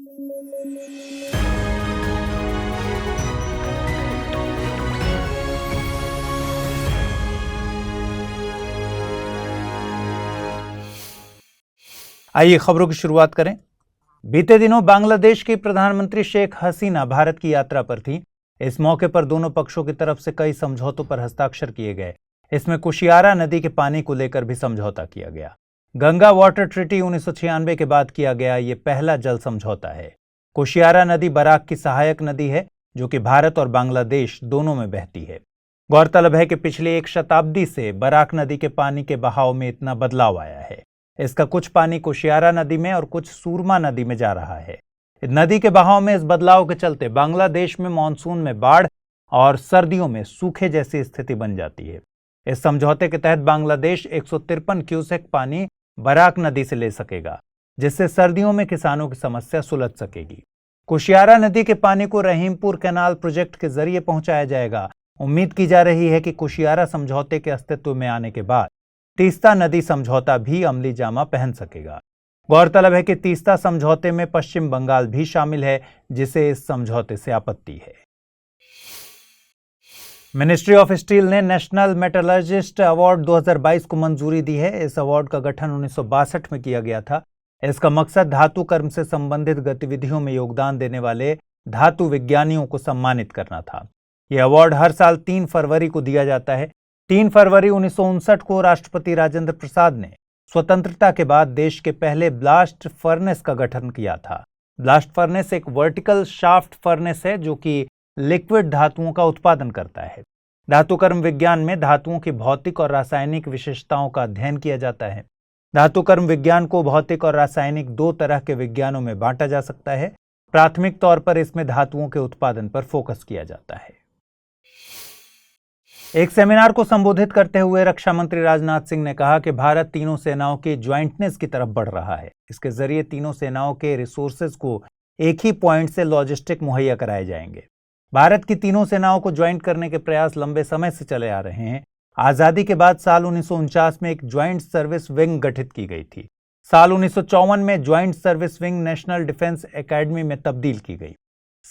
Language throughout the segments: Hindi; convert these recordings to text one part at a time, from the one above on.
आइए खबरों की शुरुआत करें। बीते दिनों बांग्लादेश की प्रधानमंत्री शेख हसीना भारत की यात्रा पर थी। इस मौके पर दोनों पक्षों की तरफ से कई समझौतों पर हस्ताक्षर किए गए। इसमें कुशियारा नदी के पानी को लेकर भी समझौता किया गया। गंगा वाटर ट्रीटी 1996 के बाद किया गया ये पहला जल समझौता है। कुशियारा नदी बराक की सहायक नदी है जो कि भारत और बांग्लादेश दोनों में बहती है। गौरतलब है कि पिछली एक शताब्दी से बराक नदी के पानी के बहाव में इतना बदलाव आया है। इसका कुछ पानी कुशियारा नदी में और कुछ सूरमा नदी में जा रहा है। नदी के बहाव में इस बदलाव के चलते बांग्लादेश में मानसून में बाढ़ और सर्दियों में सूखे जैसी स्थिति बन जाती है। इस समझौते के तहत बांग्लादेश 153 क्यूसेक पानी बराक नदी से ले सकेगा, जिससे सर्दियों में किसानों की समस्या सुलझ सकेगी। कुशियारा नदी के पानी को रहीमपुर कैनाल प्रोजेक्ट के जरिए पहुंचाया जाएगा। उम्मीद की जा रही है कि कुशियारा समझौते के अस्तित्व में आने के बाद तीस्ता नदी समझौता भी अमली जामा पहन सकेगा। गौरतलब है कि तीस्ता समझौते में पश्चिम बंगाल भी शामिल है, जिसे इस समझौते से आपत्ति है। मिनिस्ट्री ऑफ स्टील ने नेशनल मेटलर्जिस्ट अवार्ड 2022 को मंजूरी दी है। इस अवार्ड का गठन 1962 में किया गया था। इसका मकसद धातु कर्म से संबंधित गतिविधियों में योगदान देने वाले धातु विज्ञानियों को सम्मानित करना था। यह अवार्ड हर साल 3 फरवरी को दिया जाता है। 3 फरवरी 1959 को राष्ट्रपति राजेंद्र प्रसाद ने स्वतंत्रता के बाद देश के पहले ब्लास्ट फर्नेस का गठन किया था। ब्लास्ट फर्नेस एक वर्टिकल शाफ्ट फर्नेस है जो कि लिक्विड धातुओं का उत्पादन करता है। धातुकर्म विज्ञान में धातुओं की भौतिक और रासायनिक विशेषताओं का अध्ययन किया जाता है। धातुकर्म विज्ञान को भौतिक और रासायनिक 2 तरह के विज्ञानों में बांटा जा सकता है। प्राथमिक तौर पर इसमें धातुओं के उत्पादन पर फोकस किया जाता है। एक सेमिनार को संबोधित करते हुए रक्षा मंत्री राजनाथ सिंह ने कहा कि भारत तीनों सेनाओं की ज्वाइंटनेस की तरफ बढ़ रहा है। इसके जरिए तीनों सेनाओं के रिसोर्सेज को एक ही पॉइंट से लॉजिस्टिक मुहैया कराए जाएंगे। भारत की तीनों सेनाओं को ज्वाइंट करने के प्रयास लंबे समय से चले आ रहे हैं। आजादी के बाद साल 1949 में एक ज्वाइंट सर्विस विंग गठित की गई थी। साल 1954 में joint service wing national defence academy में तब्दील की गई।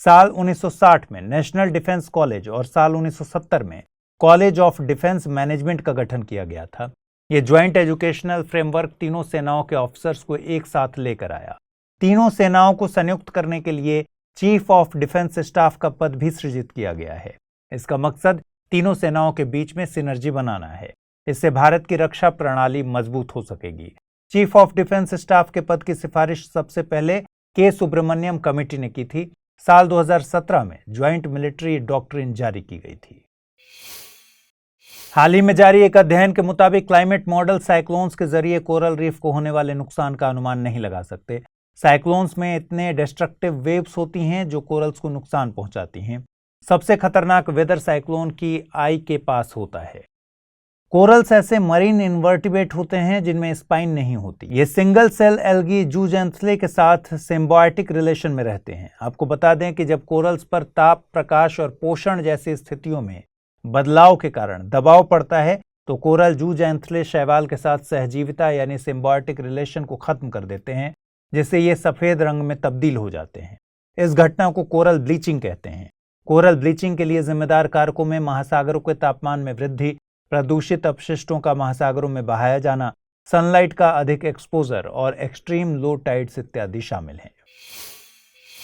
साल 1960 में नेशनल डिफेंस कॉलेज और साल 1970 में कॉलेज ऑफ डिफेंस मैनेजमेंट का गठन किया गया था। यह ज्वाइंट एजुकेशनल फ्रेमवर्क तीनों सेनाओं के ऑफिसर्स को एक साथ लेकर आया। तीनों सेनाओं को संयुक्त करने के लिए चीफ ऑफ डिफेंस स्टाफ का पद भी सृजित किया गया है। इसका मकसद तीनों सेनाओं के बीच में सिनर्जी बनाना है। इससे भारत की रक्षा प्रणाली मजबूत हो सकेगी। चीफ ऑफ डिफेंस स्टाफ के पद की सिफारिश सबसे पहले के सुब्रमण्यम कमेटी ने की थी। साल 2017 में ज्वाइंट मिलिट्री डॉक्ट्रिन जारी की गई थी। हाल ही में जारी एक अध्ययन के मुताबिक क्लाइमेट मॉडल साइक्लोन्स के जरिए कोरल रीफ को होने वाले नुकसान का अनुमान नहीं लगा सकते। साइक्लोन्स में इतने डिस्ट्रक्टिव वेव्स होती हैं जो कोरल्स को नुकसान पहुंचाती हैं। सबसे खतरनाक वेदर साइक्लोन की आई के पास होता है। कोरल्स ऐसे मरीन इन्वर्टिब्रेट होते हैं जिनमें स्पाइन नहीं होती। ये सिंगल सेल एल्गी जूजेंथले के साथ सिम्बायोटिक रिलेशन में रहते हैं। आपको बता दें कि जब कोरल्स पर ताप, प्रकाश और पोषण जैसी स्थितियों में बदलाव के कारण दबाव पड़ता है तो कोरल जूजेंथले शैवाल के साथ सहजीविता यानी सिम्बायोटिक रिलेशन को खत्म कर देते हैं, जिससे ये सफेद रंग में तब्दील हो जाते हैं। इस घटना को कोरल ब्लीचिंग कहते हैं। कोरल ब्लीचिंग के लिए जिम्मेदार कारकों में महासागरों के तापमान में वृद्धि, प्रदूषित अपशिष्टों का महासागरों में बहाया जाना, सनलाइट का अधिक एक्सपोजर और एक्सट्रीम लो टाइड्स इत्यादि शामिल हैं।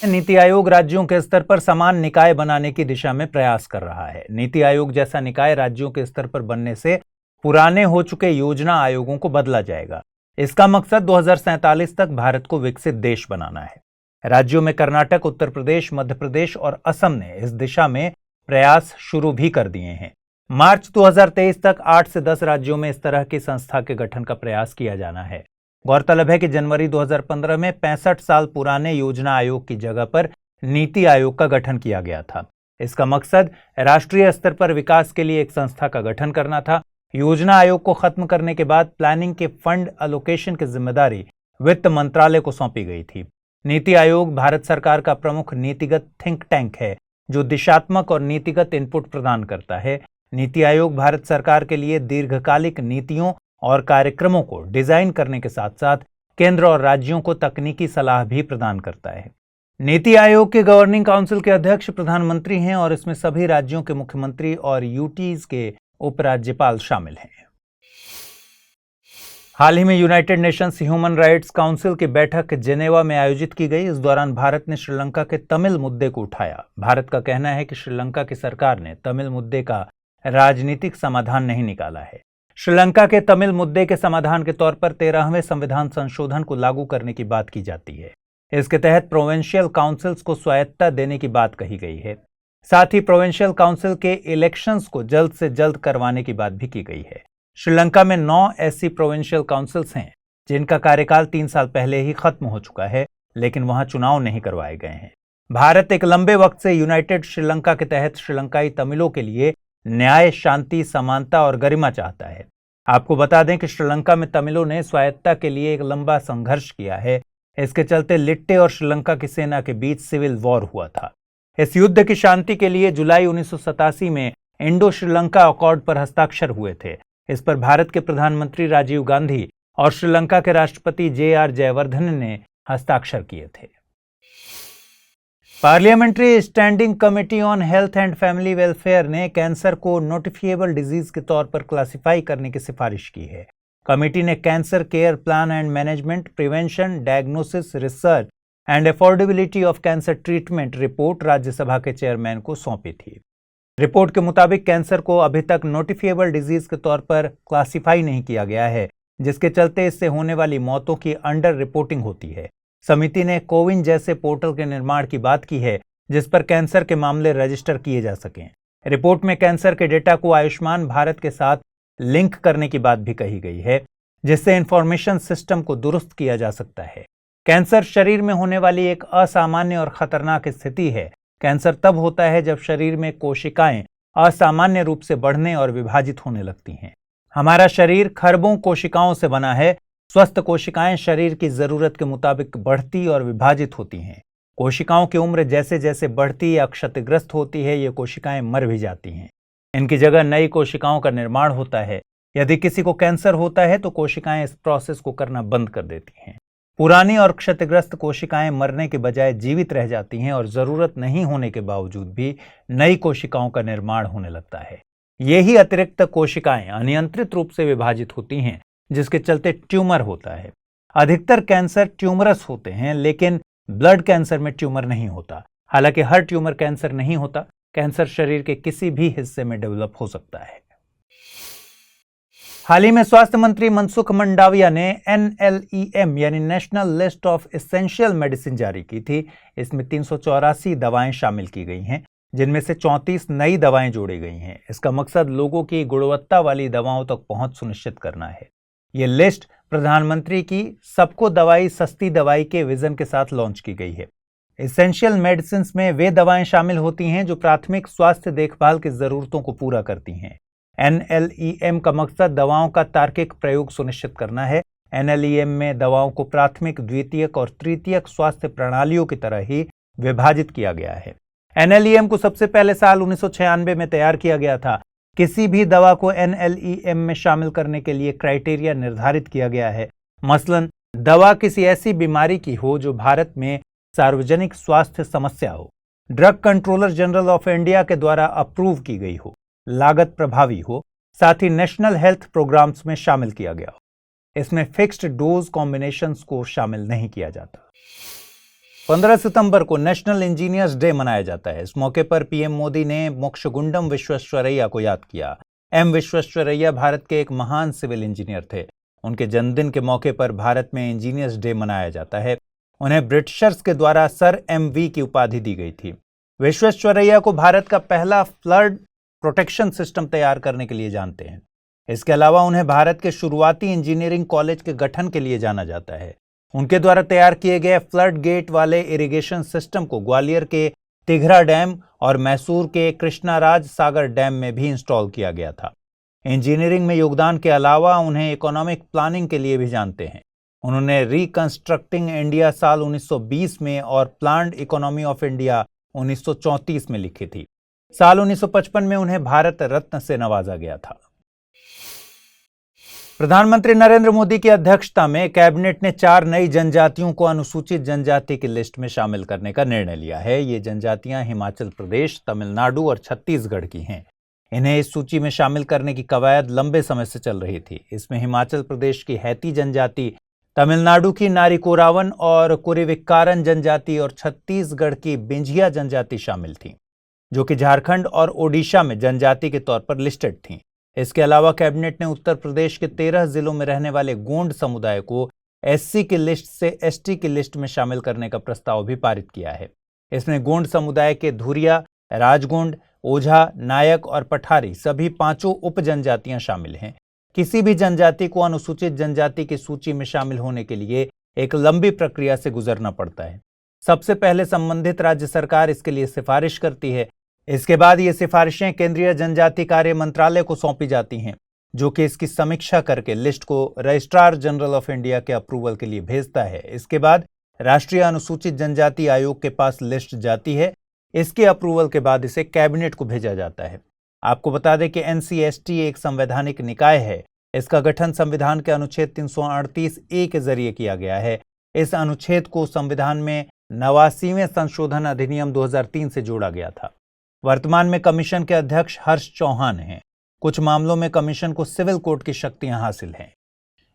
नीति आयोग राज्यों के स्तर पर समान निकाय बनाने की दिशा में प्रयास कर रहा है। नीति आयोग जैसा निकाय राज्यों के स्तर पर बनने से पुराने हो चुके योजना आयोगों को बदला जाएगा। इसका मकसद 2047 तक भारत को विकसित देश बनाना है। राज्यों में कर्नाटक, उत्तर प्रदेश, मध्य प्रदेश और असम ने इस दिशा में प्रयास शुरू भी कर दिए हैं। मार्च 2023 तक 8 से 10 राज्यों में इस तरह की संस्था के गठन का प्रयास किया जाना है। गौरतलब है कि जनवरी 2015 में 65 साल पुराने योजना आयोग की जगह पर नीति आयोग का गठन किया गया था। इसका मकसद राष्ट्रीय स्तर पर विकास के लिए एक संस्था का गठन करना था। योजना आयोग को खत्म करने के बाद प्लानिंग के फंड एलोकेशन की जिम्मेदारी वित्त मंत्रालय को सौंपी गई थी। नीति आयोग भारत सरकार का प्रमुख नीतिगत थिंक टैंक है जो दिशात्मक और नीतिगत इनपुट प्रदान करता है। नीति आयोग भारत सरकार के लिए दीर्घकालिक नीतियों और कार्यक्रमों को डिजाइन करने के साथ साथ केंद्र और राज्यों को तकनीकी सलाह भी प्रदान करता है। नीति आयोग के गवर्निंग काउंसिल के अध्यक्ष प्रधानमंत्री हैं और इसमें सभी राज्यों के मुख्यमंत्री और यूटीज के उपराज्यपाल शामिल हैं। हाल ही में United Nations human rights council की बैठक जेनेवा में आयोजित की गई। इस दौरान भारत ने श्रीलंका के तमिल मुद्दे को उठाया। भारत का कहना है कि श्रीलंका की सरकार ने तमिल मुद्दे का राजनीतिक समाधान नहीं निकाला है। श्रीलंका के तमिल मुद्दे के समाधान के तौर पर 13वें संविधान संशोधन को लागू करने की बात की जाती है। इसके तहत प्रोविंशियल काउंसिल्स को स्वायत्तता देने की बात कही गई है। साथ ही प्रोविंशियल काउंसिल के इलेक्शंस को जल्द से जल्द करवाने की बात भी की गई है। श्रीलंका में 9 ऐसी प्रोविंशियल काउंसिल्स हैं जिनका कार्यकाल 3 साल पहले ही खत्म हो चुका है, लेकिन वहां चुनाव नहीं करवाए गए हैं। भारत एक लंबे वक्त से यूनाइटेड श्रीलंका के तहत श्रीलंकाई तमिलों के लिए न्याय, शांति, समानता और गरिमा चाहता है। आपको बता दें कि श्रीलंका में तमिलों ने स्वायत्तता के लिए एक लंबा संघर्ष किया है। इसके चलते लिट्टे और श्रीलंका की सेना के बीच सिविल वॉर हुआ था। इस युद्ध की शांति के लिए जुलाई 1987 में इंडो श्रीलंका अकॉर्ड पर हस्ताक्षर हुए थे। इस पर भारत के प्रधानमंत्री राजीव गांधी और श्रीलंका के राष्ट्रपति JR जयवर्धन ने हस्ताक्षर किए थे। Parliamentary standing committee on health and family welfare ने कैंसर को नोटिफिएबल डिजीज के तौर पर क्लासिफाई करने की सिफारिश की है। कमेटी ने cancer care plan and management, prevention, diagnosis, research and affordability of cancer treatment report Rajya Sabha के चेयरमैन को सौंपी थी। रिपोर्ट के मुताबिक कैंसर को अभी तक नोटिफिएबल डिजीज के तौर पर क्लासिफाई नहीं किया गया है, जिसके चलते इससे होने वाली मौतों की अंडर रिपोर्टिंग होती है। समिति ने कोविन जैसे पोर्टल के निर्माण की बात की है, जिस पर कैंसर के मामले रजिस्टर किए जा सकें। रिपोर्ट में कैंसर के डेटा को आयुष्मान भारत के साथ लिंक करने की बात भी कही गई है, जिससे इंफॉर्मेशन सिस्टम को दुरुस्त किया जा सकता है। कैंसर शरीर में होने वाली एक असामान्य और खतरनाक स्थिति है। कैंसर तब होता है जब शरीर में कोशिकाएं असामान्य रूप से बढ़ने और विभाजित होने लगती हैं। हमारा शरीर खरबों कोशिकाओं से बना है। स्वस्थ कोशिकाएं शरीर की जरूरत के मुताबिक बढ़ती और विभाजित होती हैं। कोशिकाओं की उम्र जैसे जैसे बढ़ती या क्षतिग्रस्त होती है, ये कोशिकाएं मर भी जाती हैं। इनकी जगह नई कोशिकाओं का निर्माण होता है। यदि किसी को कैंसर होता है तो कोशिकाएं इस प्रोसेस को करना बंद कर देती हैं। पुरानी और क्षतिग्रस्त कोशिकाएं मरने के बजाय जीवित रह जाती हैं और जरूरत नहीं होने के बावजूद भी नई कोशिकाओं का निर्माण होने लगता है। यही अतिरिक्त कोशिकाएं अनियंत्रित रूप से विभाजित होती हैं, जिसके चलते ट्यूमर होता है। अधिकतर कैंसर ट्यूमरस होते हैं, लेकिन ब्लड कैंसर में ट्यूमर नहीं होता। हालांकि हर ट्यूमर कैंसर नहीं होता। कैंसर शरीर के किसी भी हिस्से में डेवलप हो सकता है। हाल ही में स्वास्थ्य मंत्री मनसुख मंडाविया ने NLEM यानी national list of essential medicine जारी की थी। इसमें 384 दवाएं शामिल की गई हैं, जिनमें से 34 नई दवाएं जोड़ी गई हैं। इसका मकसद लोगों की गुणवत्ता वाली दवाओं तक पहुंच सुनिश्चित करना है। यह लिस्ट प्रधानमंत्री की सबको दवाई सस्ती दवाई के विजन के साथ लॉन्च की गई है। एसेंशियल मेडिसिन में वे दवाएं शामिल होती हैं जो प्राथमिक स्वास्थ्य देखभाल की जरूरतों को पूरा करती हैं। NLEM का मकसद दवाओं का तार्किक प्रयोग सुनिश्चित करना है। NLEM में दवाओं को प्राथमिक, द्वितीयक और तृतीयक स्वास्थ्य प्रणालियों की तरह ही विभाजित किया गया है। NLEM को सबसे पहले साल 1996 में तैयार किया गया था। किसी भी दवा को NLEM में शामिल करने के लिए क्राइटेरिया निर्धारित किया गया है। मसलन दवा किसी ऐसी बीमारी की हो जो भारत में सार्वजनिक स्वास्थ्य समस्या हो, drug controller general of India के द्वारा अप्रूव की गई हो, लागत प्रभावी हो, साथ ही नेशनल हेल्थ प्रोग्राम्स में शामिल किया गया हो। इसमें फिक्स्ड डोज कॉम्बिनेशंस को शामिल नहीं किया जाता। 15 सितंबर को नेशनल इंजीनियर्स डे मनाया जाता है। इस मौके पर PM मोदी ने मोक्षगुंडम विश्वेश्वरैया को याद किया। M विश्वेश्वरैया भारत के एक महान सिविल इंजीनियर थे। उनके जन्मदिन के मौके पर भारत में इंजीनियर्स डे मनाया जाता है। उन्हें ब्रिटिशर्स के द्वारा सर MV की उपाधि दी गई थी। विश्वेश्वरैया को भारत का पहला फ्लड प्रोटेक्शन सिस्टम तैयार करने के लिए जानते हैं। इसके अलावा उन्हें भारत के शुरुआती इंजीनियरिंग कॉलेज के गठन के लिए जाना जाता है। उनके द्वारा तैयार किए गए फ्लड गेट वाले इरिगेशन सिस्टम को ग्वालियर के तिघरा डैम और मैसूर के कृष्णाराज सागर डैम में भी इंस्टॉल किया गया था। इंजीनियरिंग में योगदान के अलावा उन्हें इकोनॉमिक प्लानिंग के लिए भी जानते हैं। उन्होंने रिकंस्ट्रक्टिंग इंडिया साल 1920 में और प्लान्ड इकोनॉमी ऑफ इंडिया 1934 में लिखी थी। साल 1955 में उन्हें भारत रत्न से नवाजा गया था। प्रधानमंत्री नरेंद्र मोदी की अध्यक्षता में कैबिनेट ने 4 नई जनजातियों को अनुसूचित जनजाति की लिस्ट में शामिल करने का निर्णय लिया है। ये जनजातियां हिमाचल प्रदेश, तमिलनाडु और छत्तीसगढ़ की हैं। इन्हें इस सूची में शामिल करने की कवायद लंबे समय से चल रही थी। इसमें हिमाचल प्रदेश की हैती जनजाति, तमिलनाडु की नारीकोरावन और कुरीविक्कारन जनजाति और छत्तीसगढ़ की बिंझिया जनजाति शामिल थी, जो कि झारखंड और ओडिशा में जनजाति के तौर पर लिस्टेड थीं। इसके अलावा कैबिनेट ने उत्तर प्रदेश के 13 जिलों में रहने वाले गोंड समुदाय को एससी की लिस्ट से एसटी की लिस्ट में शामिल करने का प्रस्ताव भी पारित किया है। इसमें गोंड समुदाय के धुरिया, राजगोंड, ओझा, नायक और पठारी सभी 5 उप जनजातियां शामिल हैं। किसी भी जनजाति को अनुसूचित जनजाति की सूची में शामिल होने के लिए एक लंबी प्रक्रिया से गुजरना पड़ता है। सबसे पहले संबंधित राज्य सरकार इसके लिए सिफारिश करती है। इसके बाद ये सिफारिशें केंद्रीय जनजाति कार्य मंत्रालय को सौंपी जाती हैं, जो कि इसकी समीक्षा करके लिस्ट को रजिस्ट्रार जनरल ऑफ इंडिया के अप्रूवल के लिए भेजता है। इसके बाद राष्ट्रीय अनुसूचित जनजाति आयोग के पास लिस्ट जाती है। इसके अप्रूवल के बाद इसे कैबिनेट को भेजा जाता है। आपको बता दें कि एनसीएसटी एक संवैधानिक निकाय है। इसका गठन संविधान के अनुच्छेद 338A के जरिए किया गया है। इस अनुच्छेद को संविधान में 89वें संशोधन अधिनियम 2003 से जोड़ा गया था। वर्तमान में कमीशन के अध्यक्ष हर्ष चौहान हैं। कुछ मामलों में कमीशन को सिविल कोर्ट की शक्तियां हासिल हैं।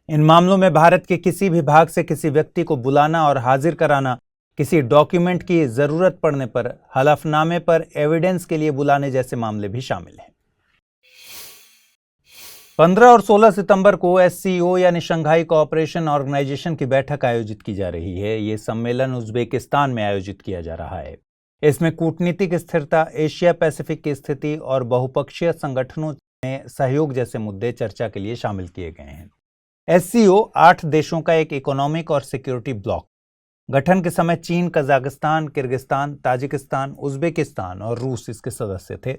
इन मामलों में भारत के किसी भी भाग से किसी व्यक्ति को बुलाना और हाजिर कराना, किसी डॉक्यूमेंट की जरूरत पड़ने पर, हलफनामे पर एविडेंस के लिए बुलाने जैसे मामले भी शामिल हैं। 15 और 16 सितंबर को एससीओ यानी शंघाई कोऑपरेशन ऑर्गेनाइजेशन की बैठक आयोजित की जा रही है। ये सम्मेलन उज्बेकिस्तान में आयोजित किया जा रहा है। इसमें कूटनीतिक स्थिरता, एशिया पैसिफिक की स्थिति और बहुपक्षीय संगठनों में सहयोग जैसे मुद्दे चर्चा के लिए शामिल किए गए हैं। एससीओ 8 देशों का एक इकोनॉमिक और सिक्योरिटी ब्लॉक। गठन के समय चीन, कजाकिस्तान, किर्गिस्तान, ताजिकिस्तान, उज्बेकिस्तान और रूस इसके सदस्य थे।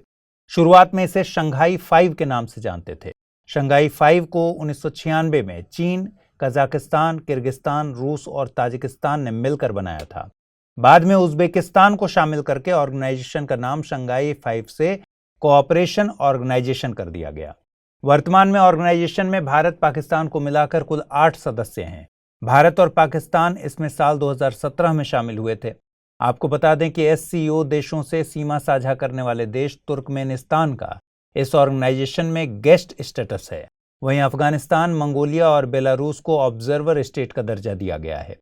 शुरुआत में इसे शंघाई 5 के नाम से जानते थे। शंघाई 5 को 1996 में चीन, कजाकिस्तान, किर्गिस्तान, रूस और ताजिकिस्तान ने मिलकर बनाया था। बाद में उज्बेकिस्तान को शामिल करके ऑर्गेनाइजेशन का नाम शंघाई 5 से कोऑपरेशन ऑर्गेनाइजेशन कर दिया गया। वर्तमान में ऑर्गेनाइजेशन में भारत, पाकिस्तान को मिलाकर कुल 8 सदस्य हैं। भारत और पाकिस्तान इसमें साल 2017 में शामिल हुए थे। आपको बता दें कि एससीओ देशों से सीमा साझा करने वाले देश तुर्कमेनिस्तान का इस ऑर्गेनाइजेशन में गेस्ट स्टेटस है। वहीं अफगानिस्तान, मंगोलिया और बेलारूस को ऑब्जर्वर स्टेट का दर्जा दिया गया है।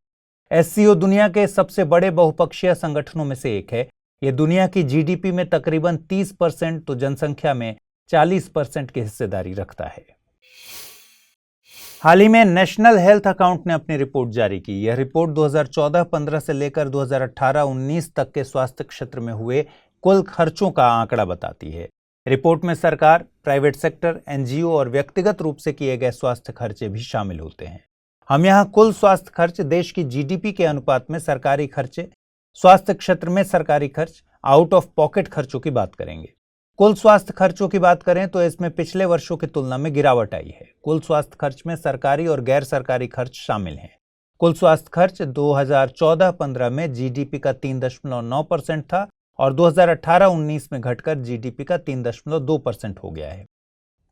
एससीओ दुनिया के सबसे बड़े बहुपक्षीय संगठनों में से एक है। यह दुनिया की जीडीपी में तकरीबन 30% तो जनसंख्या में 40% की हिस्सेदारी रखता है। हाल ही में नेशनल हेल्थ अकाउंट ने अपनी रिपोर्ट जारी की। यह रिपोर्ट 2014-15 से लेकर 2018-19 तक के स्वास्थ्य क्षेत्र में हुए कुल खर्चों का आंकड़ा बताती है। रिपोर्ट में सरकार, प्राइवेट सेक्टर, एनजीओ और व्यक्तिगत रूप से किए गए स्वास्थ्य खर्चे भी शामिल होते हैं। हम यहाँ कुल स्वास्थ्य खर्च, देश की जीडीपी के अनुपात में सरकारी खर्चे, स्वास्थ्य क्षेत्र में सरकारी खर्च, आउट ऑफ पॉकेट खर्चों की बात करेंगे। कुल स्वास्थ्य खर्चों की बात करें तो इसमें पिछले वर्षों की तुलना में गिरावट आई है। कुल स्वास्थ्य खर्च में सरकारी और गैर सरकारी खर्च शामिल हैं। कुल स्वास्थ्य खर्च 2014-15 में जीडीपी का 3.9% था और 2018-19 में घटकर जीडीपी का 3.2% हो गया है।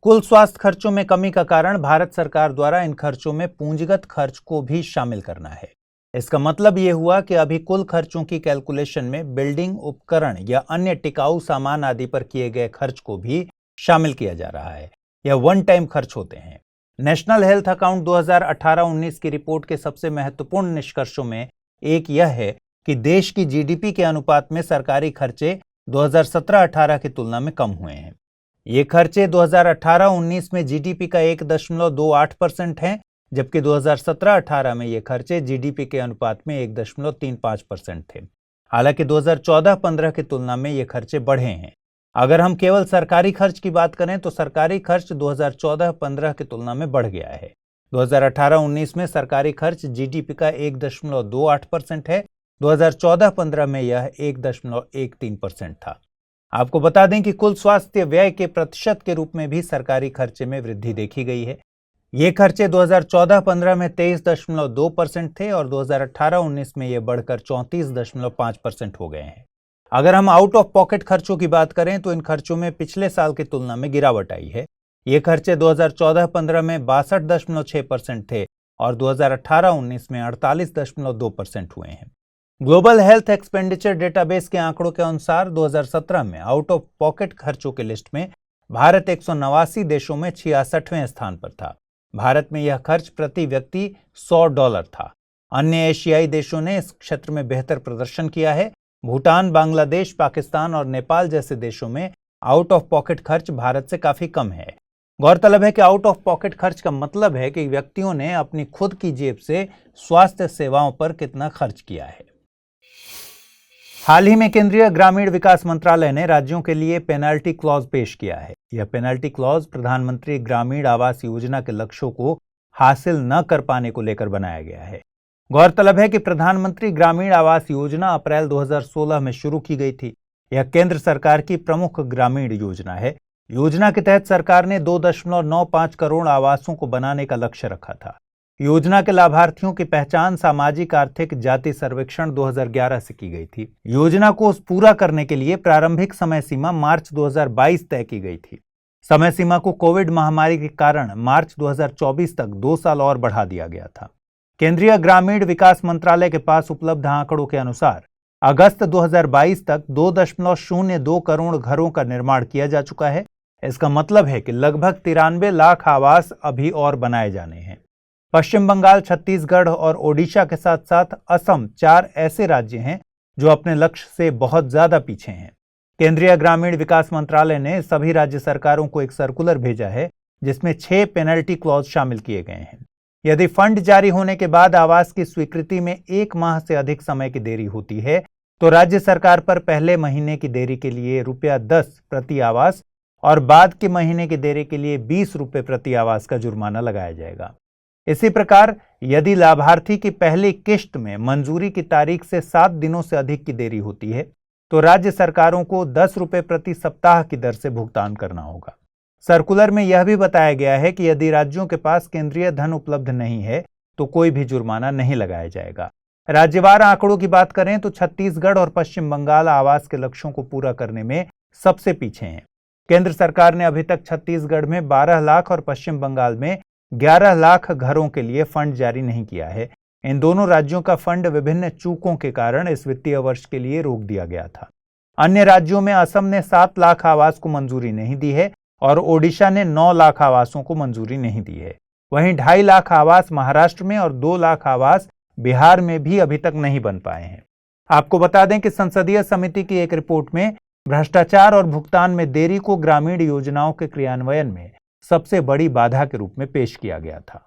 कुल स्वास्थ्य खर्चों में कमी का कारण भारत सरकार द्वारा इन खर्चों में पूंजीगत खर्च को भी शामिल करना है। इसका मतलब यह हुआ कि अभी कुल खर्चों की कैलकुलेशन में बिल्डिंग, उपकरण या अन्य टिकाऊ सामान आदि पर किए गए खर्च को भी शामिल किया जा रहा है। यह वन टाइम खर्च होते हैं। नेशनल हेल्थ अकाउंट 2018-19 की रिपोर्ट के सबसे महत्वपूर्ण निष्कर्षों में एक यह है कि देश की जीडीपी के अनुपात में सरकारी खर्चे 2017-18 की तुलना में कम हुए हैं। ये खर्चे 2018-19 में जीडीपी का 1.28% हैं, जबकि 2017-18 में ये खर्चे जीडीपी के अनुपात में 1.35% थे। हालांकि 2014-15 की तुलना में ये खर्चे बढ़े हैं। अगर हम केवल सरकारी खर्च की बात करें तो सरकारी खर्च 2014-15 की तुलना में बढ़ गया है। 2018-19 में सरकारी खर्च जीडीपी का 1.28% है। 2014-15 में यह 1.13% था। आपको बता दें कि कुल स्वास्थ्य व्यय के प्रतिशत के रूप में भी सरकारी खर्चे में वृद्धि देखी गई है। ये खर्चे 2014-15 में 23.2% थे और 2018-19 में ये बढ़कर 34.5% हो गए हैं। अगर हम आउट ऑफ पॉकेट खर्चों की बात करें तो इन खर्चों में पिछले साल की तुलना में गिरावट आई है। ये खर्चे 2014-15 में 62.6% थे और 2018-19 में 48.2% हुए हैं। ग्लोबल हेल्थ एक्सपेंडिचर डेटाबेस के आंकड़ों के अनुसार 2017 में आउट ऑफ पॉकेट खर्चों की लिस्ट में भारत 189 देशों में 66वें स्थान पर था। भारत में यह खर्च प्रति व्यक्ति $100 था। अन्य एशियाई देशों ने इस क्षेत्र में बेहतर प्रदर्शन किया है। भूटान, बांग्लादेश, पाकिस्तान और नेपाल जैसे देशों में आउट ऑफ पॉकेट खर्च भारत से काफी कम है। गौरतलब है कि आउट ऑफ पॉकेट खर्च का मतलब है कि व्यक्तियों ने अपनी खुद की जेब से स्वास्थ्य सेवाओं पर कितना खर्च किया है। हाल ही में केंद्रीय ग्रामीण विकास मंत्रालय ने राज्यों के लिए पेनाल्टी क्लॉज पेश किया है। यह पेनाल्टी क्लॉज प्रधानमंत्री ग्रामीण आवास योजना के लक्ष्यों को हासिल न कर पाने को लेकर बनाया गया है। गौरतलब है कि प्रधानमंत्री ग्रामीण आवास योजना अप्रैल 2016 में शुरू की गई थी। यह केंद्र सरकार की प्रमुख ग्रामीण योजना है। योजना के तहत सरकार ने 2.95 करोड़ आवासों को बनाने का लक्ष्य रखा था। योजना के लाभार्थियों की पहचान सामाजिक आर्थिक जाति सर्वेक्षण 2011 से की गई थी। योजना को पूरा करने के लिए प्रारंभिक समय सीमा मार्च 2022 तय की गई थी। समय सीमा को कोविड महामारी के कारण मार्च 2024 तक 2 साल और बढ़ा दिया गया था। केंद्रीय ग्रामीण विकास मंत्रालय के पास उपलब्ध आंकड़ों के अनुसार अगस्त 2022 तक 2.02 करोड़ घरों का निर्माण किया जा चुका है। इसका मतलब है कि लगभग 93 लाख आवास अभी और बनाए जाने हैं। पश्चिम बंगाल, छत्तीसगढ़ और ओडिशा के साथ साथ असम 4 ऐसे राज्य हैं जो अपने लक्ष्य से बहुत ज्यादा पीछे हैं। केंद्रीय ग्रामीण विकास मंत्रालय ने सभी राज्य सरकारों को एक सर्कुलर भेजा है जिसमें 6 पेनल्टी क्लॉज शामिल किए गए हैं। यदि फंड जारी होने के बाद आवास की स्वीकृति में 1 माह से अधिक समय की देरी होती है तो राज्य सरकार पर पहले महीने की देरी के लिए ₹10 प्रति आवास और बाद के महीने की देरी के लिए ₹20 प्रति आवास का जुर्माना लगाया जाएगा। इसी प्रकार यदि लाभार्थी की पहली किश्त में मंजूरी की तारीख से 7 दिनों से अधिक की देरी होती है तो राज्य सरकारों को ₹10 प्रति सप्ताह की दर से भुगतान करना होगा। सर्कुलर में यह भी बताया गया है कि यदि राज्यों के पास केंद्रीय धन उपलब्ध नहीं है तो कोई भी जुर्माना नहीं लगाया जाएगा। राज्यवार आंकड़ों की बात करें तो छत्तीसगढ़ और पश्चिम बंगाल आवास के लक्ष्यों को पूरा करने में सबसे पीछे हैं। केंद्र सरकार ने अभी तक छत्तीसगढ़ में 12 लाख और पश्चिम बंगाल में 11 लाख घरों के लिए फंड जारी नहीं किया है। इन दोनों राज्यों का फंड विभिन्न चूकों के कारण इस वित्तीय वर्ष के लिए रोक दिया गया था। अन्य राज्यों में असम ने 7 लाख आवास को मंजूरी नहीं दी है और ओडिशा ने 9 लाख आवासों को मंजूरी नहीं दी है। वहीं 2.5 लाख आवास महाराष्ट्र में और 2 लाख आवास बिहार में भी अभी तक नहीं बन पाए हैं। आपको बता दें कि संसदीय समिति की एक रिपोर्ट में भ्रष्टाचार और भुगतान में देरी को ग्रामीण योजनाओं के क्रियान्वयन में सबसे बड़ी बाधा के रूप में पेश किया गया था।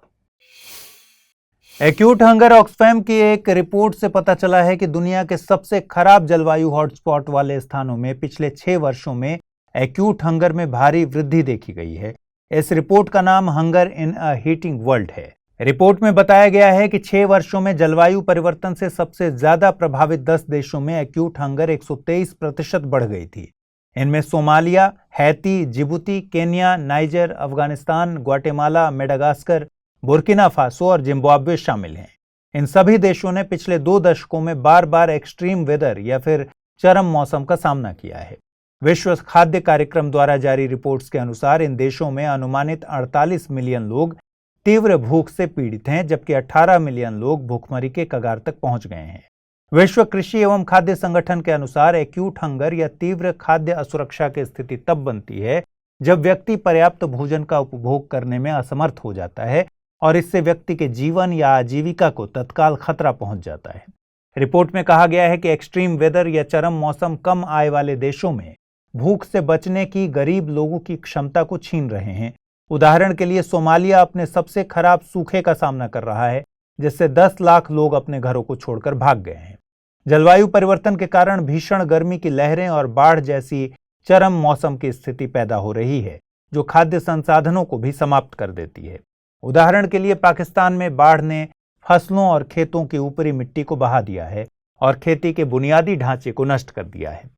एक्यूट हंगर ऑक्सफैम की एक रिपोर्ट से पता चला है कि दुनिया के सबसे खराब जलवायु हॉटस्पॉट वाले स्थानों में पिछले 6 वर्षों में एक्यूट हंगर में भारी वृद्धि देखी गई है। इस रिपोर्ट का नाम हंगर इन अ हीटिंग वर्ल्ड है। रिपोर्ट में बताया गया है कि 6 वर्षों में जलवायु परिवर्तन से सबसे ज्यादा प्रभावित 10 देशों में एक्यूट हंगर 123% बढ़ गई थी। इनमें Somalia, Haiti, Djibouti, Kenya, niger, Afghanistan, Guatemala, Madagascar, Burkina Faso और जिम्बाब्वे शामिल हैं। इन सभी देशों ने पिछले 2 दशकों में बार बार एक्सट्रीम वेदर या फिर चरम मौसम का सामना किया है। विश्व खाद्य कार्यक्रम द्वारा जारी रिपोर्ट्स के अनुसार इन देशों में अनुमानित 48 मिलियन लोग तीव्र भूख से पीड़ित हैं, जबकि 18 मिलियन लोग भूखमरी के कगार तक पहुंच गए हैं। विश्व कृषि एवं खाद्य संगठन के अनुसार एक्यूट हंगर या तीव्र खाद्य असुरक्षा की स्थिति तब बनती है जब व्यक्ति पर्याप्त भोजन का उपभोग करने में असमर्थ हो जाता है और इससे व्यक्ति के जीवन या आजीविका को तत्काल खतरा पहुंच जाता है। रिपोर्ट में कहा गया है कि एक्सट्रीम वेदर या चरम मौसम कम आय वाले देशों में भूख से बचने की गरीब लोगों की क्षमता को छीन रहे हैं। उदाहरण के लिए सोमालिया अपने सबसे खराब सूखे का सामना कर रहा है, जिससे 10 लाख लोग अपने घरों को छोड़कर भाग गए हैं। जलवायु परिवर्तन के कारण भीषण गर्मी की लहरें और बाढ़ जैसी चरम मौसम की स्थिति पैदा हो रही है, जो खाद्य संसाधनों को भी समाप्त कर देती है। उदाहरण के लिए पाकिस्तान में बाढ़ ने फसलों और खेतों की ऊपरी मिट्टी को बहा दिया है और खेती के बुनियादी ढांचे को नष्ट कर दिया है।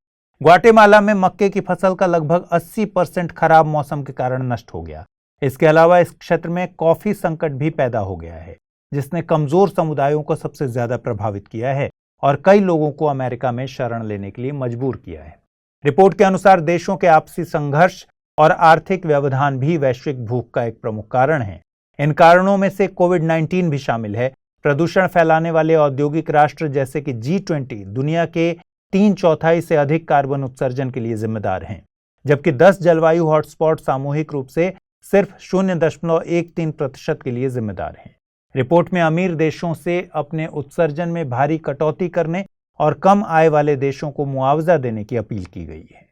ग्वाटेमाला में मक्के की फसल का लगभग 80% खराब मौसम के कारण नष्ट हो गया। इसके अलावा इस क्षेत्र में कॉफी संकट भी पैदा हो गया है, जिसने कमजोर समुदायों को सबसे ज्यादा प्रभावित किया है और कई लोगों को अमेरिका में शरण लेने के लिए मजबूर किया है। रिपोर्ट के अनुसार देशों के आपसी संघर्ष, और आर्थिक व्यवधान भी वैश्विक भूख का एक प्रमुख कारण है। इन कारणों में से कोविड-19 भी शामिल है। प्रदूषण फैलाने वाले औद्योगिक राष्ट्र जैसे कि G20 दुनिया के 3/4 से अधिक कार्बन उत्सर्जन के लिए जिम्मेदार हैं, जबकि 10 जलवायु हॉटस्पॉट सामूहिक रूप से सिर्फ 0.13% के लिए जिम्मेदार हैं। रिपोर्ट में अमीर देशों से अपने उत्सर्जन में भारी कटौती करने और कम आय वाले देशों को मुआवजा देने की अपील की गई है।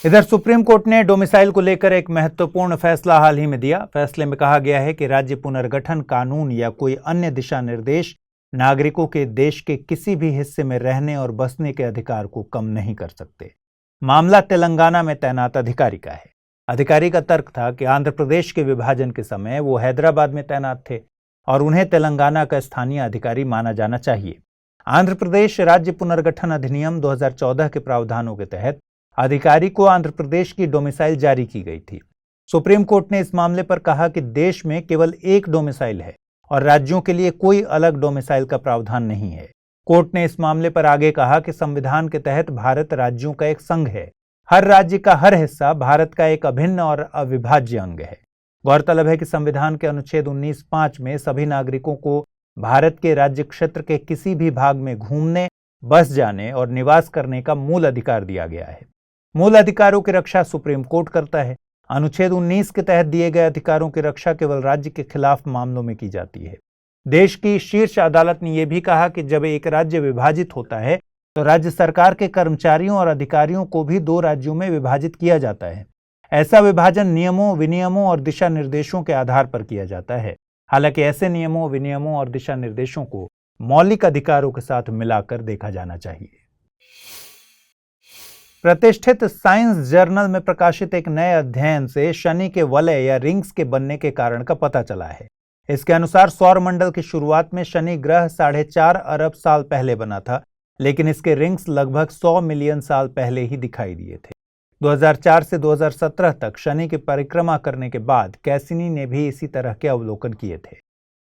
इधर सुप्रीम कोर्ट ने डोमिसाइल को लेकर एक महत्वपूर्ण फैसला हाल ही में दिया। फैसले में कहा गया है कि राज्य पुनर्गठन कानून या कोई अन्य दिशा निर्देश नागरिकों के देश के किसी भी हिस्से में रहने और बसने के अधिकार को कम नहीं कर सकते। मामला तेलंगाना में तैनात अधिकारी का है। अधिकारी का तर्क था कि आंध्र प्रदेश के विभाजन के समय वो हैदराबाद में तैनात थे और उन्हें तेलंगाना का स्थानीय अधिकारी माना जाना चाहिए। आंध्र प्रदेश राज्य पुनर्गठन अधिनियम 2014 के प्रावधानों के तहत अधिकारी को आंध्र प्रदेश की डोमिसाइल जारी की गई थी। सुप्रीम कोर्ट ने इस मामले पर कहा कि देश में केवल एक डोमिसाइल है और राज्यों के लिए कोई अलग डोमिसाइल का प्रावधान नहीं है। कोर्ट ने इस मामले पर आगे कहा कि संविधान के तहत भारत राज्यों का एक संघ है। हर राज्य का हर हिस्सा भारत का एक अभिन्न और अविभाज्य अंग है। गौरतलब है कि संविधान के अनुच्छेद 19(5) में सभी नागरिकों को भारत के राज्य क्षेत्र के किसी भी भाग में घूमने, बस जाने और निवास करने का मूल अधिकार दिया गया है। मूल अधिकारों की रक्षा सुप्रीम कोर्ट करता है। अनुच्छेद 19 के तहत दिए गए अधिकारों की रक्षा केवल राज्य के खिलाफ मामलों में की जाती है। देश की शीर्ष अदालत ने यह भी कहा कि जब एक राज्य विभाजित होता है तो राज्य सरकार के कर्मचारियों और अधिकारियों को भी 2 राज्यों में विभाजित किया जाता है। ऐसा विभाजन नियमों, विनियमों और दिशा निर्देशों के आधार पर किया जाता है। हालांकि ऐसे नियमों, विनियमों और दिशा निर्देशों को मौलिक अधिकारों के साथ मिलाकर देखा जाना चाहिए। प्रतिष्ठित साइंस जर्नल में प्रकाशित एक नए अध्ययन से शनि के वलय या रिंग्स के बनने के कारण का पता चला है। इसके अनुसार सौर मंडल की शुरुआत में शनि ग्रह 4.5 अरब साल पहले बना था, लेकिन इसके रिंग्स लगभग 100 मिलियन साल पहले ही दिखाई दिए थे। 2004 से 2017 तक शनि की परिक्रमा करने के बाद कैसिनी ने भी इसी तरह के अवलोकन किए थे।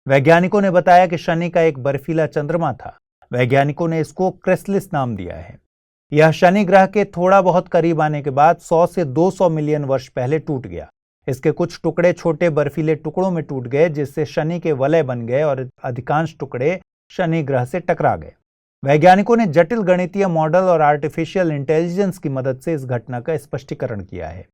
वैज्ञानिकों ने बताया कि शनि का एक बर्फीला चंद्रमा था। वैज्ञानिकों ने इसको क्रिसलिस नाम दिया है। यह शनि ग्रह के थोड़ा बहुत करीब आने के बाद 100 से 200 मिलियन वर्ष पहले टूट गया। इसके कुछ टुकड़े छोटे बर्फीले टुकड़ों में टूट गए, जिससे शनि के वलय बन गए और अधिकांश टुकड़े शनि ग्रह से टकरा गए। वैज्ञानिकों ने जटिल गणितीय मॉडल और आर्टिफिशियल इंटेलिजेंस की मदद से इस घटना का स्पष्टीकरण किया है।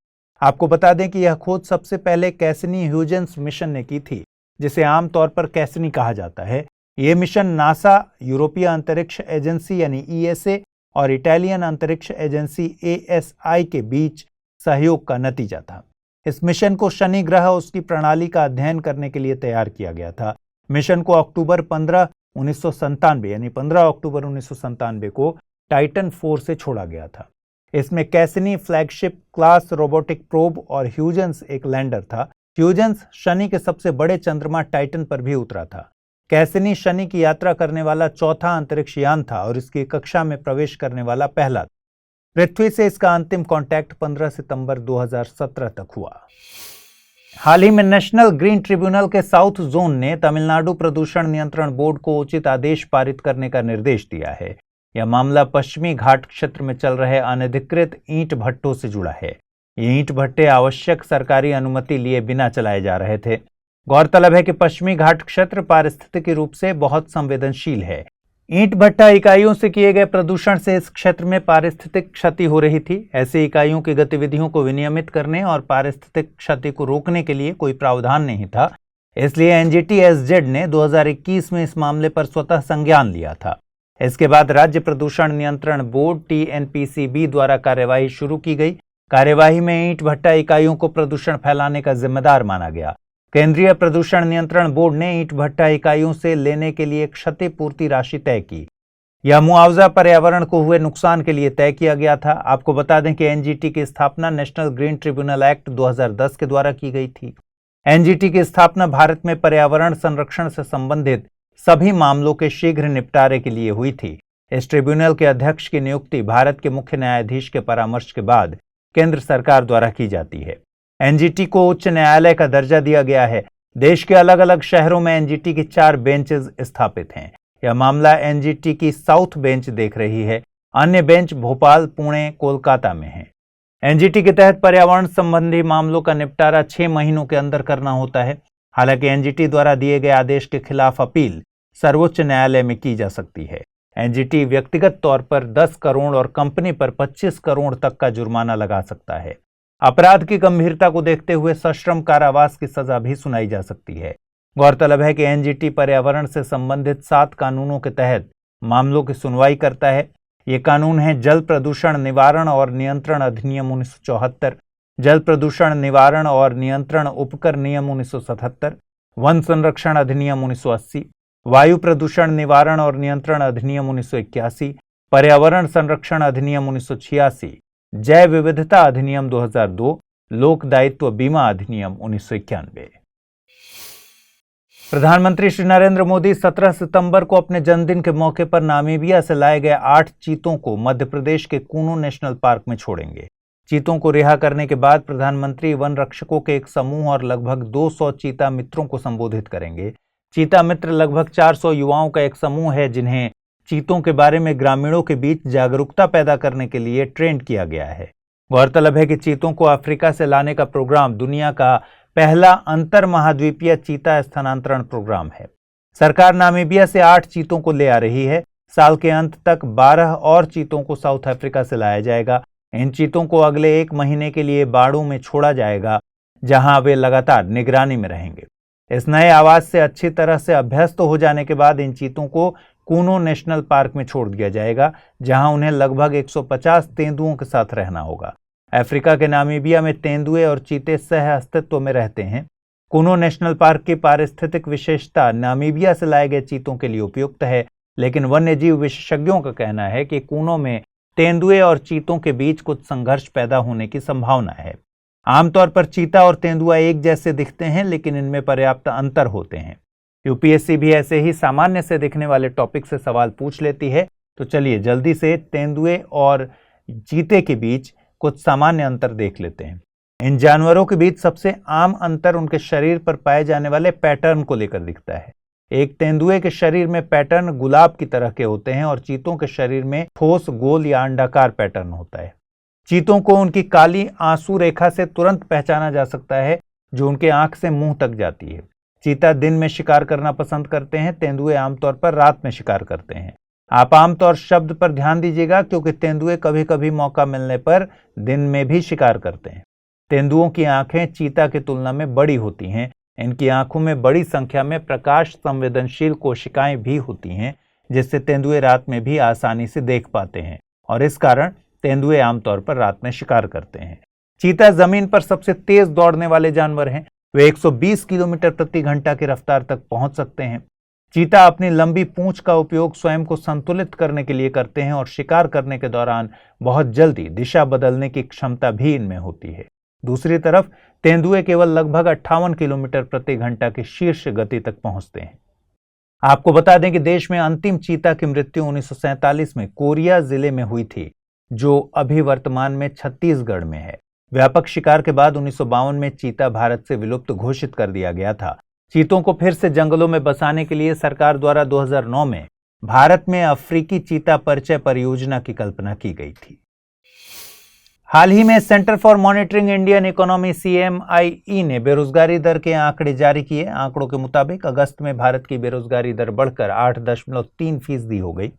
आपको बता दें कि यह खोज सबसे पहले कैसिनी-ह्यूजेंस मिशन ने की थी, जिसे आमतौर पर कैसिनी कहा जाता है। यह मिशन नासा, यूरोपीय अंतरिक्ष एजेंसी यानी ESA और इटालियन अंतरिक्ष एजेंसी ASI के बीच सहयोग का नतीजा था। इस मिशन को शनि ग्रह उसकी प्रणाली का अध्ययन करने के लिए तैयार किया गया था। मिशन को अक्टूबर 15, 1997 यानी 15 अक्टूबर 1997 को टाइटन 4 से छोड़ा गया था। इसमें Cassini flagship class robotic probe और ह्यूजेंस एक लैंडर था। ह्यूजेंस शनि के सबसे बड़े चंद्रमा टाइटन पर भी उतरा था। कैसिनी शनि की यात्रा करने वाला चौथा अंतरिक्ष यान था और इसकी कक्षा में प्रवेश करने वाला पहला। पृथ्वी से इसका अंतिम कांटेक्ट 15 सितंबर 2017 तक हुआ। हाल ही में नेशनल ग्रीन ट्रिब्यूनल के साउथ जोन ने तमिलनाडु प्रदूषण नियंत्रण बोर्ड को उचित आदेश पारित करने का निर्देश दिया है। यह मामला पश्चिमी घाट क्षेत्र में चल रहे अनधिकृत ईंट भट्टों से जुड़ा है। ये ईंट भट्टे आवश्यक सरकारी अनुमति लिए बिना चलाए जा रहे थे। गौरतलब है कि पश्चिमी घाट क्षेत्र पारिस्थितिकी रूप से बहुत संवेदनशील है। ईंट भट्टा इकाइयों से किए गए प्रदूषण से इस क्षेत्र में पारिस्थितिक क्षति हो रही थी। ऐसी इकाइयों की गतिविधियों को विनियमित करने और पारिस्थितिक क्षति को रोकने के लिए कोई प्रावधान नहीं था। इसलिए NGT-SZ ने 2021 में इस मामले पर स्वतः संज्ञान लिया था। इसके बाद राज्य प्रदूषण नियंत्रण बोर्ड TNPCB द्वारा कार्यवाही शुरू की गई। कार्यवाही में ईंट भट्टा इकाइयों को प्रदूषण फैलाने का जिम्मेदार माना गया। केंद्रीय प्रदूषण नियंत्रण बोर्ड ने ईंट भट्टा इकाइयों से लेने के लिए क्षतिपूर्ति राशि तय की। यह मुआवजा पर्यावरण को हुए नुकसान के लिए तय किया गया था। आपको बता दें कि NGT की स्थापना नेशनल ग्रीन ट्रिब्यूनल एक्ट 2010 के द्वारा की गई थी। NGT की स्थापना भारत में पर्यावरण संरक्षण से संबंधित सभी मामलों के शीघ्र निपटारे के लिए हुई थी। इस ट्रिब्यूनल के अध्यक्ष की नियुक्ति भारत के मुख्य न्यायाधीश के परामर्श के बाद केंद्र सरकार द्वारा की जाती है। NGT को उच्च न्यायालय का दर्जा दिया गया है। देश के अलग अलग शहरों में NGT की 4 बेंचेस स्थापित हैं। यह मामला NGT की साउथ बेंच देख रही है। अन्य बेंच भोपाल, पुणे, कोलकाता में है। एनजीटी के तहत पर्यावरण संबंधी मामलों का निपटारा 6 महीनों के अंदर करना होता है। हालांकि एनजीटी द्वारा दिए गए आदेश के खिलाफ अपील सर्वोच्च न्यायालय में की जा सकती है। एनजीटी व्यक्तिगत तौर पर 10 करोड़ और कंपनी पर 25 करोड़ तक का जुर्माना लगा सकता है। अपराध की गंभीरता को देखते हुए सश्रम कारावास की सजा भी सुनाई जा सकती है। गौरतलब है कि एनजीटी पर्यावरण से संबंधित 7 कानूनों के तहत मामलों की सुनवाई करता है। ये कानून है जल प्रदूषण निवारण और नियंत्रण अधिनियम 1974, जल प्रदूषण निवारण और नियंत्रण उपकर नियम 1977, वन संरक्षण अधिनियम 1980, वायु प्रदूषण निवारण और नियंत्रण अधिनियम 1981, पर्यावरण संरक्षण अधिनियम 1986, जैव विविधता अधिनियम 2002, लोक दायित्व बीमा अधिनियम 1991। प्रधानमंत्री श्री नरेंद्र मोदी 17 सितंबर को अपने जन्मदिन के मौके पर नामीबिया से लाए गए 8 चीतों को मध्य प्रदेश के कूनो नेशनल पार्क में छोड़ेंगे। चीतों को रिहा करने के बाद प्रधानमंत्री वन रक्षकों के एक समूह और लगभग 200 चीता मित्रों को संबोधित करेंगे। चीता मित्र लगभग 400 युवाओं का एक समूह है जिन्हें चीतों के बारे में ग्रामीणों के बीच जागरूकता पैदा करने के लिए ट्रेंड किया गया है। गौरतलब है कि चीतों को अफ्रीका से लाने का प्रोग्राम दुनिया का पहला अंतर महाद्वीपीय चीता स्थानांतरण प्रोग्राम है। सरकार नामीबिया से 8 चीतों को ले आ रही है। साल के अंत तक 12 और चीतों को साउथ अफ्रीका से लाया जाएगा। इन चीतों को अगले 1 महीने के लिए बाड़ों में छोड़ा जाएगा, जहां वे लगातार निगरानी में रहेंगे। इस नए आवास से अच्छी तरह से अभ्यस्त हो जाने के बाद इन चीतों को कूनो नेशनल पार्क में छोड़ दिया जाएगा, जहां उन्हें लगभग 150 तेंदुओं के साथ रहना होगा। अफ्रीका के नामीबिया में तेंदुए और चीते सह अस्तित्व में रहते हैं। कूनो नेशनल पार्क की पारिस्थितिक विशेषता नामीबिया से लाए गए चीतों के लिए उपयुक्त है, लेकिन वन्यजीव विशेषज्ञों का कहना है कि कूनो में तेंदुए और चीतों के बीच कुछ संघर्ष पैदा होने की संभावना है। आमतौर पर चीता और तेंदुआ एक जैसे दिखते हैं, लेकिन इनमें पर्याप्त अंतर होते हैं। यूपीएससी भी ऐसे ही सामान्य से दिखने वाले टॉपिक से सवाल पूछ लेती है, तो चलिए जल्दी से तेंदुए और चीते के बीच कुछ सामान्य अंतर देख लेते हैं। इन जानवरों के बीच सबसे आम अंतर उनके शरीर पर पाए जाने वाले पैटर्न को लेकर दिखता है। एक तेंदुए के शरीर में पैटर्न गुलाब की तरह के होते हैं और चीतों के शरीर में ठोस गोल या अंडाकार पैटर्न होता है। चीतों को उनकी काली आंसू रेखा से तुरंत पहचाना जा सकता है, जो उनके आंख से मुंह तक जाती है। चीता दिन में शिकार करना पसंद करते हैं, तेंदुए आमतौर पर रात में शिकार करते हैं। आप आमतौर शब्द पर ध्यान दीजिएगा, क्योंकि तेंदुए कभी कभी मौका मिलने पर दिन में भी शिकार करते हैं। तेंदुओं की आंखें चीता की तुलना में बड़ी होती हैं। इनकी आंखों में बड़ी संख्या में प्रकाश संवेदनशील कोशिकाएं भी होती हैं, जिससे तेंदुए रात में भी आसानी से देख पाते हैं और इस कारण तेंदुए आमतौर पर रात में शिकार करते हैं। चीता जमीन पर सबसे तेज दौड़ने वाले जानवर हैं। वे 120 किलोमीटर प्रति घंटा की रफ्तार तक पहुंच सकते हैं। चीता अपनी लंबी पूंछ का उपयोग स्वयं को संतुलित करने के लिए करते हैं और शिकार करने के दौरान बहुत जल्दी दिशा बदलने की क्षमता भी इनमें होती है। दूसरी तरफ तेंदुए केवल लगभग 58 किलोमीटर प्रति घंटा की शीर्ष गति तक पहुंचते हैं। आपको बता दें कि देश में अंतिम चीता की मृत्यु 1947 में कोरिया जिले में हुई थी, जो अभी वर्तमान में छत्तीसगढ़ में है। व्यापक शिकार के बाद 1952 में चीता भारत से विलुप्त घोषित कर दिया गया था। चीतों को फिर से जंगलों में बसाने के लिए सरकार द्वारा 2009 में भारत में अफ्रीकी चीता परिचय परियोजना की कल्पना की गई थी। हाल ही में centre for monitoring Indian economy CMIE ने बेरोजगारी दर के आंकड़े जारी किए। आंकड़ों के मुताबिक अगस्त में भारत की बेरोजगारी दर बढ़कर 8.3% हो गई।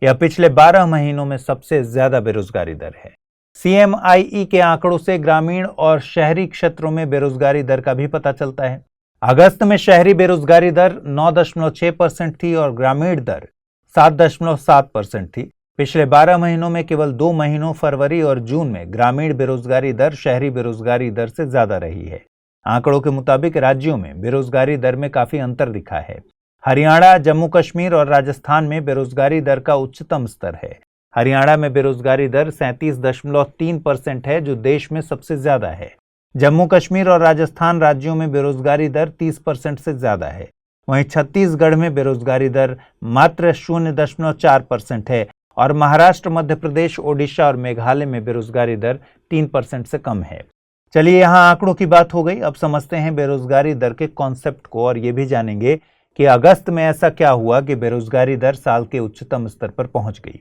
यह पिछले 12 महीनों में सबसे ज्यादा बेरोजगारी दर है। CMIE के आंकड़ों से ग्रामीण और शहरी क्षेत्रों में बेरोजगारी दर का भी पता चलता है। अगस्त में शहरी बेरोजगारी दर 9.6% थी और ग्रामीण दर 7.7% थी। पिछले 12 महीनों में केवल 2 महीनों फरवरी और जून में ग्रामीण बेरोजगारी दर शहरी बेरोजगारी दर से ज्यादा रही है। आंकड़ों के मुताबिक राज्यों में बेरोजगारी दर में काफी अंतर दिखा है। हरियाणा, जम्मू कश्मीर और राजस्थान में बेरोजगारी दर का उच्चतम स्तर है। हरियाणा में बेरोजगारी दर 37.3% है, जो देश में सबसे ज्यादा है। जम्मू कश्मीर और राजस्थान राज्यों में बेरोजगारी दर 30% से ज्यादा है। वहीं छत्तीसगढ़ में बेरोजगारी दर मात्र 0.4% है और महाराष्ट्र, मध्य प्रदेश, ओडिशा और मेघालय में बेरोजगारी दर 3% से कम है। चलिए, यहाँ आंकड़ों की बात हो गई। अब समझते हैं बेरोजगारी दर के कॉन्सेप्ट को और ये भी जानेंगे कि अगस्त में ऐसा क्या हुआ कि बेरोजगारी दर साल के उच्चतम स्तर पर पहुंच गई।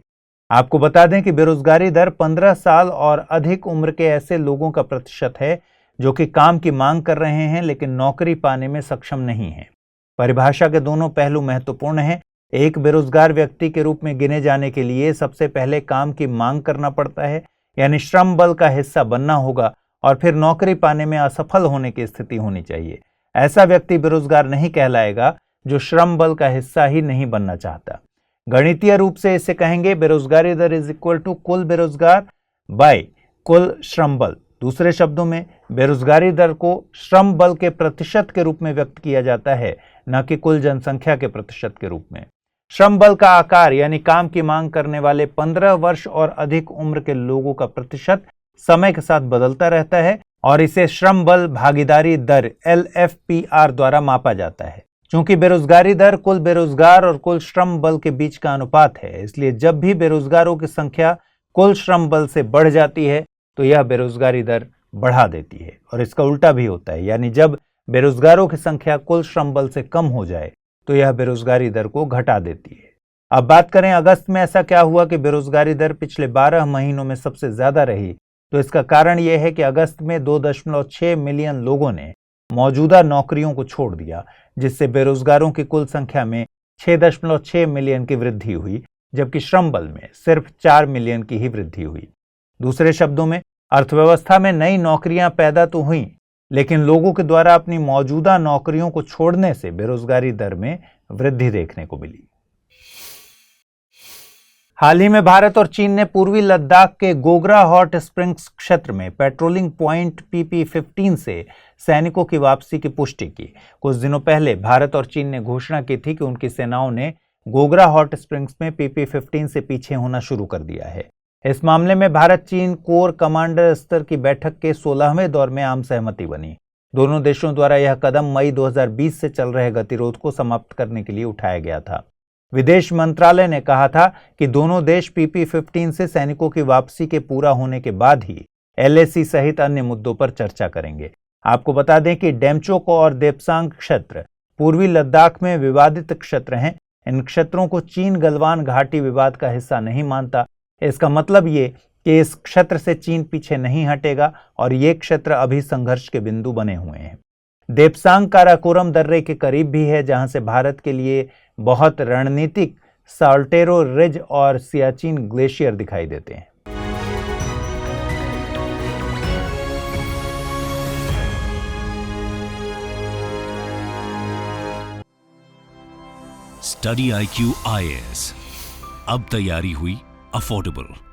आपको बता दें कि बेरोजगारी दर 15 साल और अधिक उम्र के ऐसे लोगों का प्रतिशत है जो कि काम की मांग कर रहे हैं लेकिन नौकरी पाने में सक्षम नहीं है। परिभाषा के दोनों पहलू महत्वपूर्ण हैं। एक बेरोजगार व्यक्ति के रूप में गिने जाने के लिए सबसे पहले काम की मांग करना पड़ता है, यानी श्रम बल का हिस्सा बनना होगा, और फिर नौकरी पाने में असफल होने की स्थिति होनी चाहिए। ऐसा व्यक्ति बेरोजगार नहीं कहलाएगा जो श्रम बल का हिस्सा ही नहीं बनना चाहता। गणितीय रूप से इसे कहेंगे बेरोजगारी दर इज इक्वल टू कुल बेरोजगार बाय कुल श्रम बल। दूसरे शब्दों में बेरोजगारी दर को श्रम बल के प्रतिशत के रूप में व्यक्त किया जाता है, न कि कुल जनसंख्या के प्रतिशत के रूप में। श्रम बल का आकार यानी काम की मांग करने वाले 15 वर्ष और अधिक उम्र के लोगों का प्रतिशत समय के साथ बदलता रहता है और इसे श्रम बल भागीदारी दर LFPR द्वारा मापा जाता है। चूंकि बेरोजगारी दर कुल बेरोजगार और कुल श्रम बल के बीच का अनुपात है, इसलिए जब भी बेरोजगारों की संख्या कुल श्रम बल से बढ़ जाती है तो यह बेरोजगारी दर बढ़ा देती है, और इसका उल्टा भी होता है, यानी जब बेरोजगारों की संख्या कुल श्रम बल से कम हो जाए तो यह बेरोजगारी दर को घटा देती है। अब बात करें अगस्त में ऐसा क्या हुआ कि बेरोजगारी दर पिछले 12 महीनों में सबसे ज्यादा रही, तो इसका कारण यह है कि अगस्त में 2.6 मिलियन लोगों ने मौजूदा नौकरियों को छोड़ दिया, जिससे बेरोजगारों की कुल संख्या में 6.6 मिलियन की वृद्धि हुई, जबकि श्रम बल में सिर्फ 4 मिलियन की ही वृद्धि हुई। दूसरे शब्दों में अर्थव्यवस्था में नई नौकरियां पैदा तो हुई, लेकिन लोगों के द्वारा अपनी मौजूदा नौकरियों को छोड़ने से बेरोजगारी दर में वृद्धि देखने को मिली। हाल ही में भारत और चीन ने पूर्वी लद्दाख के गोगरा हॉट स्प्रिंग्स क्षेत्र में पेट्रोलिंग पॉइंट PP-15 से सैनिकों की वापसी की पुष्टि की। कुछ दिनों पहले भारत और चीन ने घोषणा की थी कि उनकी सेनाओं ने गोगरा हॉट स्प्रिंग्स में PP-15 से पीछे होना शुरू कर दिया है। इस मामले में भारत चीन कोर कमांडर स्तर की बैठक के 16वें दौर में आम सहमति बनी। दोनों देशों द्वारा यह कदम मई 2020 से चल रहे गतिरोध को समाप्त करने के लिए उठाया गया था। विदेश मंत्रालय ने कहा था कि दोनों देश PP-15 से सैनिकों की वापसी के पूरा होने के बाद ही LAC सहित अन्य मुद्दों पर चर्चा करेंगे। आपको बता दें कि डेमचोक और देप्सांग क्षेत्र पूर्वी लद्दाख में विवादित क्षेत्र हैं। इन क्षेत्रों को चीन गलवान घाटी विवाद का हिस्सा नहीं मानता। इसका मतलब ये कि इस क्षेत्र से चीन पीछे नहीं हटेगा और ये क्षेत्र अभी संघर्ष के बिंदु बने हुए हैं। देप्सांग काराकोरम दर्रे के करीब भी है, जहां से भारत के लिए बहुत रणनीतिक साल्टेरो रिज और सियाचिन ग्लेशियर दिखाई देते हैं। स्टडी IQ IAS अब तैयारी हुई अफोर्डेबल।